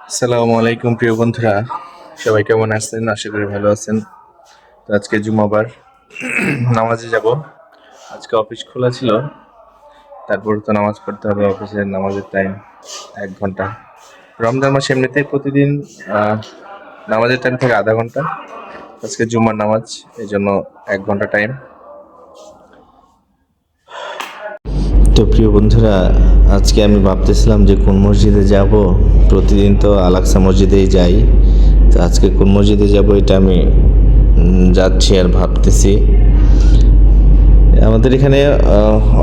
আসসালামু আলাইকুম প্রিয় বন্ধুরা, সবাই কেমন আছেন? আশা করি ভালো আছেন। তো আজকে জুমাবার, নামাজে যাব। আজকে অফিস খোলা ছিল, তারপর তো নামাজ পড়তে হবে। অফিসের নামাজের টাইম 1 ঘন্টা। রমজান মাসে এমনিতেই প্রতিদিন নামাজের টাইম থাকে আধা ঘন্টা। আজকে জুমার নামাজ, এই জন্য 1 ঘন্টা টাইম। তো প্রিয় বন্ধুরা, আজকে আমি ভাবতেছিলাম যে কোন মসজিদে যাব। প্রতিদিন তো আল-আকসা মসজিদেই যাই, তো আজকে কোন মসজিদে যাব এটা আমি যাচ্ছি আর ভাবতেছি। আমাদের এখানে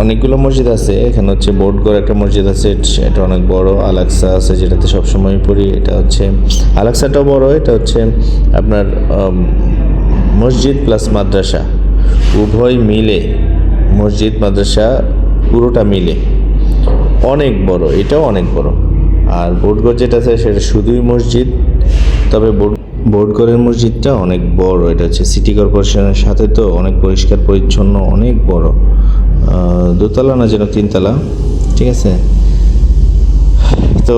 অনেকগুলো মসজিদ আছে। এখানে হচ্ছে বোর্ডগড় একটা মসজিদ আছে, এটা অনেক বড়। আল-আকসা আছে যেটাতে সবসময় পড়ি, এটা হচ্ছে আল-আকসাটাও বড়। এটা হচ্ছে আপনার মসজিদ প্লাস মাদ্রাসা উভয় মিলে, মসজিদ মাদ্রাসা পুরোটা মিলে অনেক বড়, এটাও অনেক বড়। আর বোর্ডগড় যেটা আছে সেটা শুধুই মসজিদ, তবে বোর্ডগড়ের মসজিদটা অনেক বড়। এটা হচ্ছে সিটি কর্পোরেশনের সাথে, তো অনেক পরিষ্কার পরিচ্ছন্ন, অনেক বড়। দোতলা না যেন 3 তলা, ঠিক আছে। তো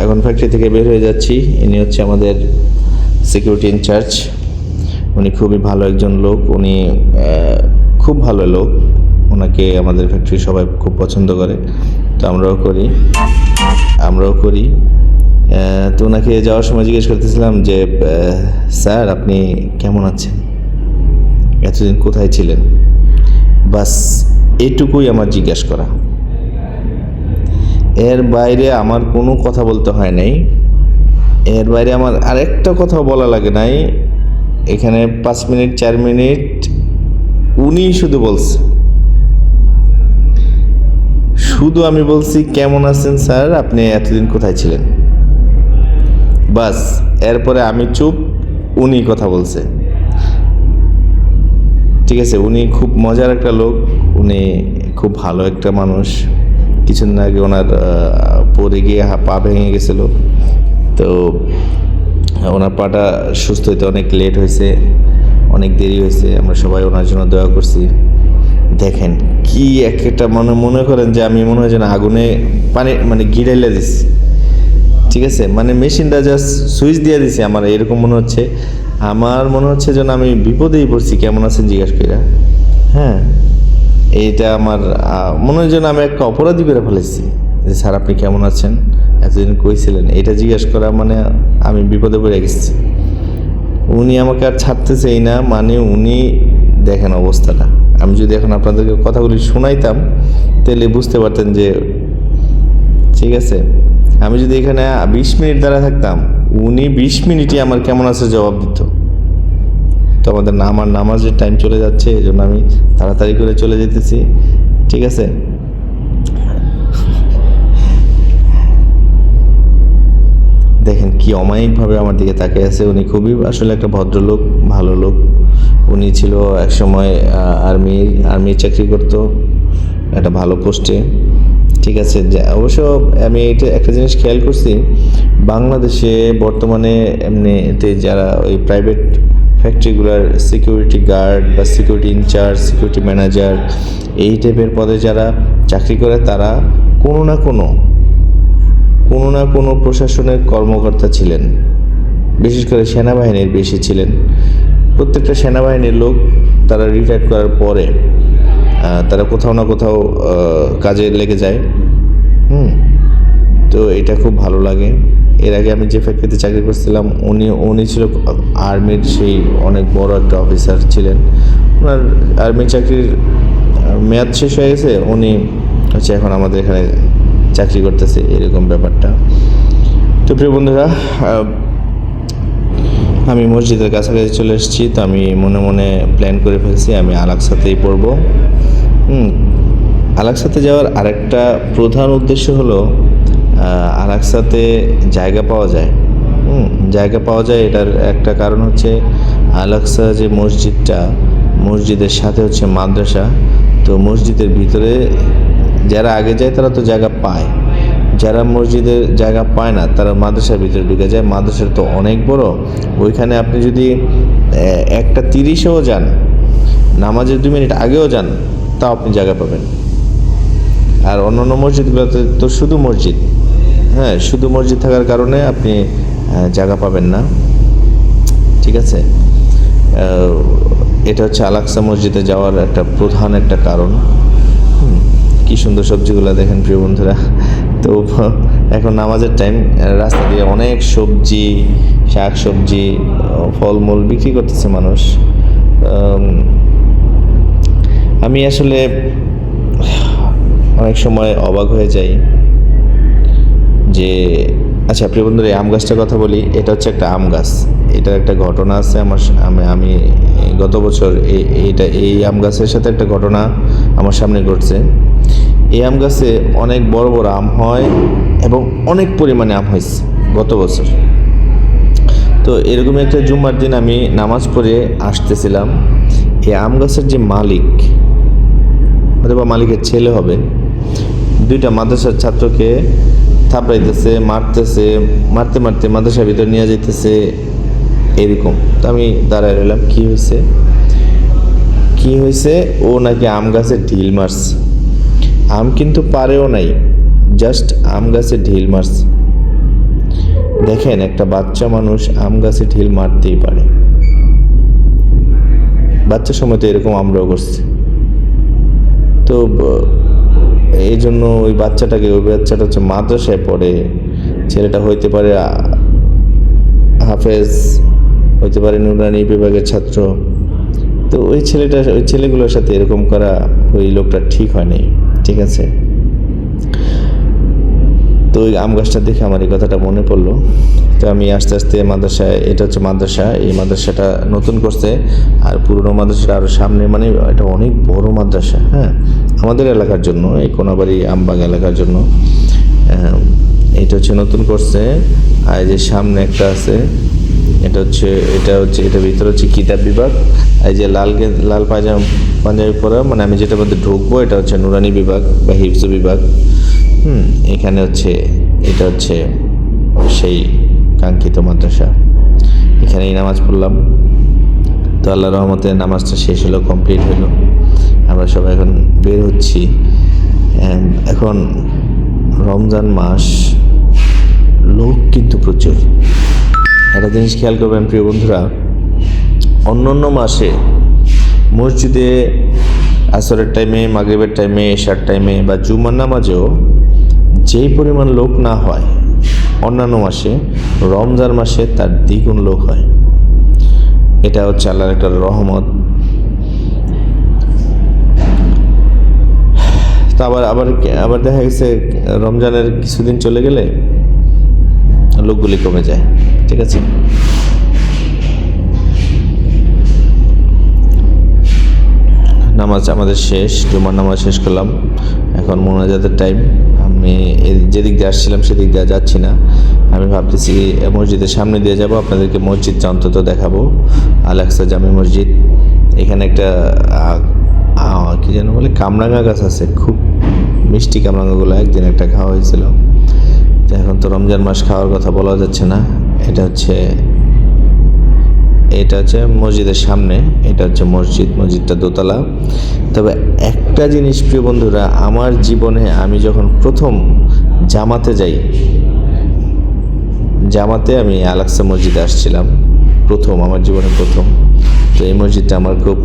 এখন ফ্যাক্টরি থেকে বের হয়ে যাচ্ছি। ইনি হচ্ছে আমাদের সিকিউরিটি ইনচার্জ। উনি খুবই ভালো একজন লোক, উনি খুব ভালো লোক। ওনাকে আমাদের ফ্যাক্টরি সবাই খুব পছন্দ করে, তো আমরাও করি। তো ওনাকে যাওয়ার সময় জিজ্ঞেস করতেছিলাম যে স্যার আপনি কেমন আছেন, এতদিন কোথায় ছিলেন, বাস এইটুকুই আমার জিজ্ঞাসা করা। এর বাইরে আমার কোনো কথা বলতে হয় নাই, এর বাইরে আমার আরেকটা কথা বলা লাগে নাই। এখানে 5 মিনিট 4 মিনিট উনি শুধু বলছে, শুধু আমি বলছি কেমন আছেন স্যার, আপনি এতদিন কোথায় ছিলেন, বাস। এরপরে আমি চুপ, উনি কথা বলছে, ঠিক আছে। উনি খুব মজার একটা লোক, উনি খুব ভালো একটা মানুষ। কিছুদিন আগে ওনার পড়ে গিয়ে পা ভেঙে গেছিল, তো ওনার পাটা সুস্থ হইতে অনেক লেট হয়েছে, অনেক দেরি হয়েছে। আমরা সবাই ওনার জন্য দোয়া করছি। দেখেন কি একটা মনে করেন যে আমি মনে হয় যেন আগুনে পানি গিরাইলে দিছি, ঠিক আছে। মেশিনটা জাস্ট সুইচ দিয়ে দিছি, আমার এরকম মনে হচ্ছে। আমার মনে হচ্ছে যেন আমি বিপদেই পড়ছি, কেমন আছেন জিজ্ঞাসা কইরা। হ্যাঁ, এইটা আমার মনে হয় যেন আমি একটা অপরাধী করে ফেলেছি, যে স্যার আপনি কেমন আছেন, এতদিন কইছিলেন, এটা জিজ্ঞাসা করা আমি বিপদে পড়ে গেছি। উনি আমাকে আর ছাড়তেছেই না, উনি দেখেন অবস্থাটা। আমি যদি এখন আপনাদেরকে কথাগুলি শোনাইতাম তাহলে বুঝতে পারতেন যে, ঠিক আছে, আমি যদি এখানে 20 মিনিট দাঁড়া থাকতাম, উনি 20 মিনিটই আমার কেমন আছে জবাব দিত। তো আমার নামাজের টাইম চলে যাচ্ছে, এই জন্য আমি তাড়াতাড়ি করে চলে যেতেছি, ঠিক আছে। দেখেন কি অমায়িকভাবে আমার দিকে তাকিয়ে আছে। উনি খুবই আসলে একটা ভদ্রলোক, ভালো লোক। উনি ছিল একসময় আর্মি চাকরি করতো, একটা ভালো পোস্টে, ঠিক আছে। অবশ্য আমি এটা একটা জিনিস খেয়াল করছি, বাংলাদেশে বর্তমানে এমনিতে যারা ওই প্রাইভেট ফ্যাক্টরিগুলোর সিকিউরিটি গার্ড বা সিকিউরিটি ইনচার্জ, সিকিউরিটি ম্যানেজার, এই টাইপের পদে যারা চাকরি করে, তারা কোনো না কোনো প্রশাসনের কর্মকর্তা ছিলেন। বিশেষ করে সেনাবাহিনীর বেশি ছিলেন। প্রত্যেকটা সেনাবাহিনীর লোক তারা রিটায়ার করার পরে তারা কোথাও না কোথাও কাজে লেগে যায়। তো এটা খুব ভালো লাগে। এর আগে আমি যে ফ্যাক্টরিতে চাকরি করছিলাম, উনি ছিল আর্মির সেই অনেক বড় একটা অফিসার ছিলেন। ওনার আর্মি চাকরির মেয়াদ শেষ হয়ে গেছে, উনি হচ্ছে এখন আমাদের এখানে চাকরি করতেছে, এরকম ব্যাপারটা। তো প্রিয় বন্ধুরা, আমি মসজিদের কাছাকাছি চলে এসেছি। তো আমি মনে মনে প্ল্যান করে ফেলছি আমি আল-আকসাতেই পড়ব। আল-আকসাতে যাওয়ার আরেকটা প্রধান উদ্দেশ্য হলো আল-আকসাতে জায়গা পাওয়া যায়। এটার একটা কারণ হচ্ছে আল-আকসা যে মসজিদের সাথে হচ্ছে মাদ্রাসা। তো মসজিদের ভিতরে যারা আগে যায় তারা তো জায়গা পায়, যারা মসজিদের জায়গা পায় না তারা মাদ্রাসার ভিতরে ঢুকে যায়। মাদ্রাসা তো অনেক বড়, ওইখানে আপনি যদি 1:30-এও যান, নামাজের 2 মিনিট আগেও যান, তাও আপনি জায়গা পাবেন। আর অন্যান্য মসজিদগুলোতে তো শুধু মসজিদ, হ্যাঁ, শুধু মসজিদ থাকার কারণে আপনি জায়গা পাবেন না, ঠিক আছে। এটা হচ্ছে আল আকসা মসজিদে যাওয়ার একটা প্রধান একটা কারণ। কি সুন্দর সবজিগুলো দেখেন প্রিয় বন্ধুরা। তো এখন নামাজের টাইম, রাস্তা দিয়ে অনেক সবজি, শাক সবজি, ফলমূল বিক্রি করতেছে মানুষ। আমি আসলে অনেক সময় অবাক হয়ে যাই যে, আচ্ছা প্রিয় বন্ধুরা, এই আম গাছটার কথা বলি। এটা হচ্ছে একটা আম গাছ। এটার একটা ঘটনা আছে আমি গত বছর এই আম গাছের সাথে একটা ঘটনা আমার সামনে ঘটছে। এই আম গাছে অনেক বড় বড় আম হয় এবং অনেক পরিমাণে আম হয়েছে গত বছর। তো এরকম একটা জুম্মার দিন আমি নামাজ পড়ে আসতেছিলাম। এই আম গাছের যে মালিক, অথবা মালিকের ছেলে হবে, দুইটা মাদ্রাসার ছাত্রকে থাপড়াইতেছে, মারতে মারতে মাদ্রাসার ভিতর নিয়ে যাইতেছে এরকম। তো আমি দাঁড়ায় রইলাম, কি হয়েছে? ও নাকি আম গাছে ঢিল মারছে। আম কিন্তু পারেও নাই, জাস্ট আম গাছে ঢিল মারছে। দেখেন, একটা বাচ্চা মানুষ আম গাছে ঢিল মারতেই পারে। বাচ্চার সময় তো এরকম আমরাও করছি। তো এই জন্য ওই বাচ্চাটা হচ্ছে মাদ্রাসায় পড়ে, ছেলেটা হইতে পারে হাফেজ, হইতে পারে নুরানি বিভাগের ছাত্র। তো ওই ছেলেগুলোর সাথে এরকম করা ওই লোকটা ঠিক হয় নাই, ঠিক আছে। তো ওই আম গাছটা দেখে আমার এই কথাটা মনে পড়লো। তো আমি আস্তে আস্তে মাদ্রাসায়, এটা হচ্ছে মাদ্রাসা, এই মাদ্রাসাটা নতুন করছে, আর পুরনো মাদ্রাসাটা আরও সামনে, মানে এটা অনেক বড় মাদ্রাসা, হ্যাঁ, আমাদের এলাকার জন্য, এই কোনাবাড়ি আমবাগ এলাকার জন্য। এটা হচ্ছে নতুন করছে। আর এই যে সামনে একটা আছে, এটার ভিতরে হচ্ছে কিতাব বিভাগ। এই যে লাল পাঞ্জাবি পরা, মানে আমি যেটার মধ্যে ঢুকবো, এটা হচ্ছে নুরানি বিভাগ বা হিফজ বিভাগ। এখানে এটা হচ্ছে সেই কাঙ্ক্ষিত মাদ্রাসা। এখানেই নামাজ পড়লাম। তো আল্লাহর রহমতে নামাজটা শেষ হলো, কমপ্লিট হলো। আমরা সবাই এখন বের হচ্ছি। এখন রমজান মাস, লোক কিন্তু প্রচুর। একটা জিনিস খেয়াল করবেন প্রিয় বন্ধুরা, অন্য মাসে মসজিদে আসরের টাইমে, মাগরিবের টাইমে, এশার টাইমে বা জুমার নামাজেও যেই পরিমাণ লোক না হয় অন্যান্য মাসে, রমজান মাসে তার দ্বিগুণ লোক হয়। এটা হচ্ছে আল্লাহর একটা রহমত। তো আবার দেখা গেছে রমজানের কিছুদিন চলে গেলে লোকগুলি কমে যায়, ঠিক আছে। নামাজ আমাদের শেষ, জুমার নামাজ শেষ করলাম। এখন মোনাজাতের টাইম। আমি যেদিক দিয়ে আসছিলাম সেদিক দিয়ে যাচ্ছি না। আমি ভাবতেছি মসজিদের সামনে দিয়ে যাব, আপনাদেরকে মসজিদটা অন্তত দেখাবো। আল আকসা জামে মসজিদ। এখানে একটা কি যেন বলে, কামরাঙা গাছ আছে, খুব মিষ্টি কামরাঙাগুলো। একদিন একটা খাওয়া হয়েছিল। তো এখন তো রমজান মাস, খাওয়ার কথা বলা যাচ্ছে না। এটা হচ্ছে মসজিদের সামনে। এটা হচ্ছে মসজিদটা দোতলা। তবে একটা জিনিস প্রিয় বন্ধুরা, আমার জীবনে আমি যখন প্রথম জামাতে যাই, আমি আল আকসা মসজিদে আসছিলাম আমার জীবনে প্রথম। তো এই মসজিদটা আমার খুব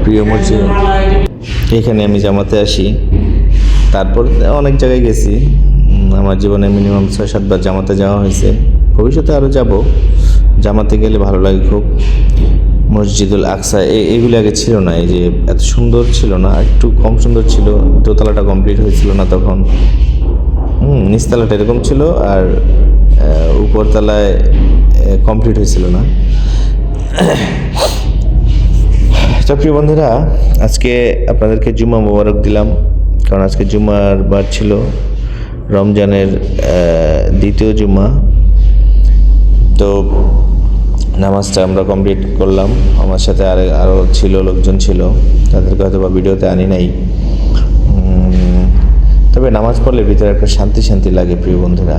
প্রিয় মসজিদ। এখানে আমি জামাতে আসি। তারপর অনেক জায়গায় গেছি। আমার জীবনে মিনিমাম 6-7 বার জামাতে যাওয়া হয়েছে। ভবিষ্যতে আরও যাব। জামাতে গেলে ভালো লাগে খুব। মসজিদুল আকসা এগুলি আগে ছিল না, এই যে এত সুন্দর ছিল না, একটু কম সুন্দর ছিল। দোতলাটা কমপ্লিট হয়েছিল না তখন। নিচতলাটা এরকম ছিল, আর উপরতলায় কমপ্লিট হয়েছিল না। তো প্রিয় বন্ধুরা, আজকে আপনাদেরকে জুম্মা মোবারক দিলাম, কারণ আজকে জুম্মার বার ছিল, রমজানের দ্বিতীয় জুম্মা। তো নামাজটা আমরা কমপ্লিট করলাম। আমার সাথে আরও লোকজন ছিল, তাদেরকে হয়তো বা ভিডিওতে আনি নাই। তবে নামাজ পড়লে ভিতরে একটা শান্তি লাগে প্রিয় বন্ধুরা।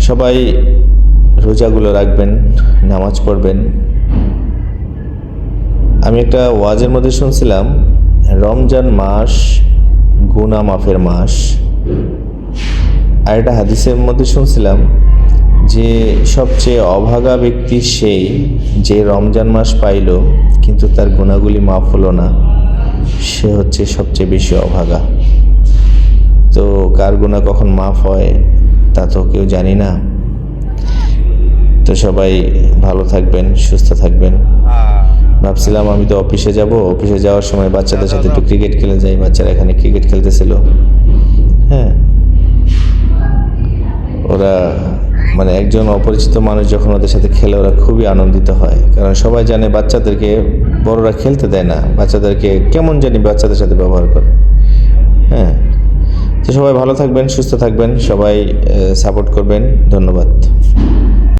সবাই রোজাগুলো রাখবেন, নামাজ পড়বেন, আমি একটা ওয়াজের মধ্যে শুনছিলাম রমজান মাস গুনাহ মাফের মাস, আর একটা হাদিসের মধ্যে শুনছিলাম যে সবচেয়ে অভাগা ব্যক্তি সেই যে রমজান মাস পাইল কিন্তু তার গুনাহগুলি মাফ হলো না, সে হচ্ছে সবচেয়ে বেশি অভাগা। তো কার গুনাহ কখন মাফ হয় তা তো কেউ জানি না। তো সবাই ভালো থাকবেন, সুস্থ থাকবেন। ভাবছিলাম আমি তো অফিসে যাব, অফিসে যাওয়ার সময় বাচ্চাদের সাথে একটু ক্রিকেট খেলে যাই। বাচ্চারা এখানে ক্রিকেট খেলতেছিল। হ্যাঁ, ওরা মানে একজন অপরিচিত মানুষ যখন ওদের সাথে খেলে ওরা খুবই আনন্দিত হয়, কারণ সবাই জানে বাচ্চাদেরকে বড়রা খেলতে দেয় না, বাচ্চাদেরকে কেমন জানি বাচ্চাদের সাথে ব্যবহার করে। হ্যাঁ, তো সবাই ভালো থাকবেন, সুস্থ থাকবেন, সবাই সাপোর্ট করবেন। ধন্যবাদ।